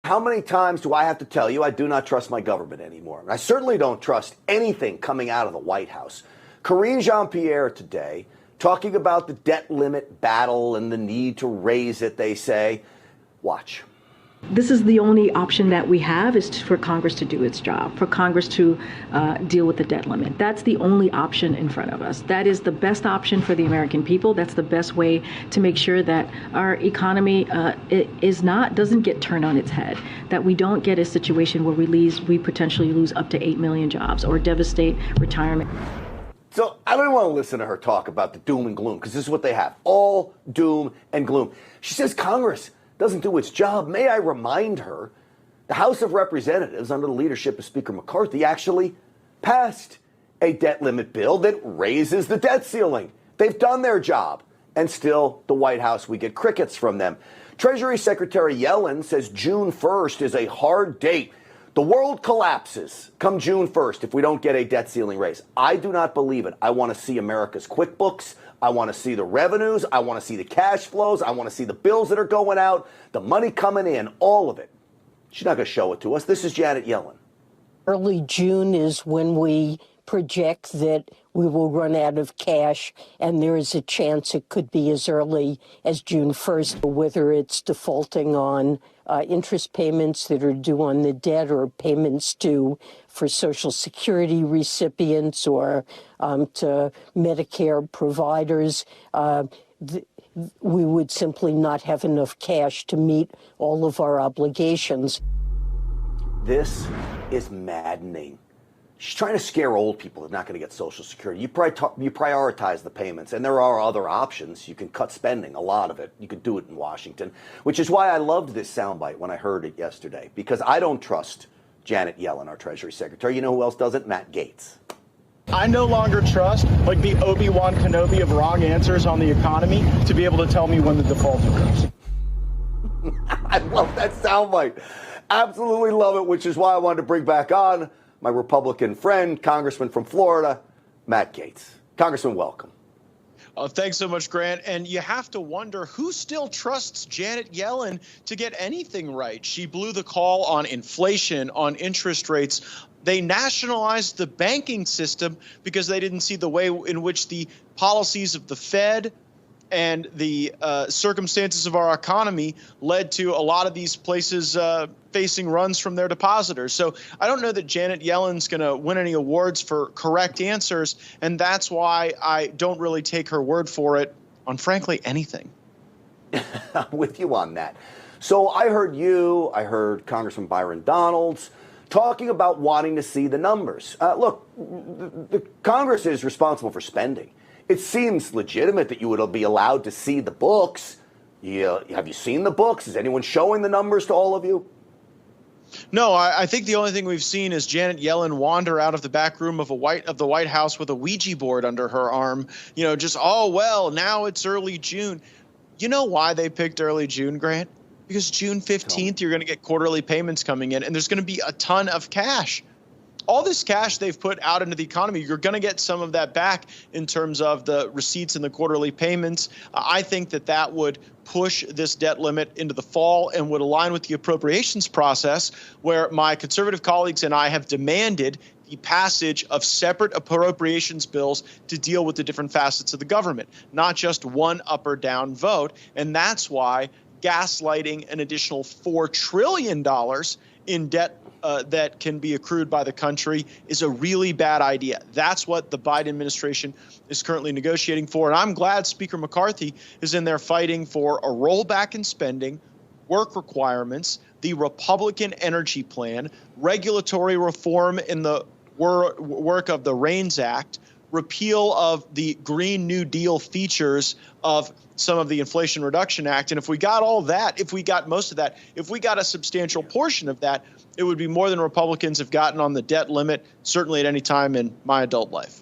How many times do I have to tell you I do not trust my government anymore? I certainly don't trust anything coming out of the White House. Karine Jean-Pierre today talking about the debt limit battle and the need to raise it, they say. Watch. This is the only option that we have, is for Congress to do its job, for Congress to deal with the debt limit. That's the only option in front of us. That is the best option for the American people. That's the best way to make sure that our economy doesn't get turned on its head, that we don't get a situation where we potentially lose up to 8 million jobs or devastate retirement. So I don't want to listen to her talk about the doom and gloom, because this is what they have, all doom and gloom. She says Congress doesn't do its job. May I remind her, the House of Representatives, under the leadership of Speaker McCarthy, actually passed a debt limit bill that raises the debt ceiling. They've done their job. And still, the White House, we get crickets from them. Treasury Secretary Yellen says June 1st is a hard date. The world collapses come June 1st if we don't get a debt ceiling raise. I do not believe it. I want to see America's QuickBooks. I want to see the revenues. I want to see the cash flows. I want to see the bills that are going out, the money coming in, all of it. She's not going to show it to us. This is Janet Yellen. Early June is when we project that we will run out of cash, and there is a chance it could be as early as June 1st, whether it's defaulting on interest payments that are due on the debt or payments due for Social Security recipients or to Medicare providers. We would simply not have enough cash to meet all of our obligations. This is maddening. She's trying to scare old people that are not going to get Social Security. You prioritize the payments, and there are other options. You can cut spending, a lot of it. You could do it in Washington, which is why I loved this soundbite when I heard it yesterday, because I don't trust Janet Yellen, our Treasury Secretary. You know who else doesn't? Matt Gaetz. I no longer trust, like the Obi-Wan Kenobi of wrong answers on the economy, to be able to tell me when the default occurs. I love that soundbite. Absolutely love it, which is why I wanted to bring back on my Republican friend, Congressman from Florida, Matt Gaetz. Congressman, welcome. Thanks so much, Grant. And you have to wonder who still trusts Janet Yellen to get anything right. She blew the call on inflation, on interest rates. They nationalized the banking system because they didn't see the way in which the policies of the Fed and the circumstances of our economy led to a lot of these places facing runs from their depositors. So I don't know that Janet Yellen's going to win any awards for correct answers, and that's why I don't really take her word for it on, frankly, anything. I'm with you on that. So I heard Congressman Byron Donalds talking about wanting to see the numbers. Look, the Congress is responsible for spending. It seems legitimate that you would be allowed to see the books. Have you seen the books? Is anyone showing the numbers to all of you? No, I think the only thing we've seen is Janet Yellen wander out of the back room of the White House with a Ouija board under her arm. Just, oh, well, now it's early June. You know why they picked early June, Grant? Because June 15th, you're going to get quarterly payments coming in, and there's going to be a ton of cash. All this cash they've put out into the economy, you're going to get some of that back in terms of the receipts and the quarterly payments. I think that would push this debt limit into the fall and would align with the appropriations process, where my conservative colleagues and I have demanded the passage of separate appropriations bills to deal with the different facets of the government, not just one up or down vote. And that's why gaslighting an additional $4 trillion in debt that can be accrued by the country is a really bad idea. That's what the Biden administration is currently negotiating for. And I'm glad Speaker McCarthy is in there fighting for a rollback in spending, work requirements, the Republican energy plan, regulatory reform in the work of the REINS Act, repeal of the Green New Deal features of some of the Inflation Reduction Act. And if we got all that, if we got most of that, if we got a substantial portion of that, it would be more than Republicans have gotten on the debt limit, certainly at any time in my adult life.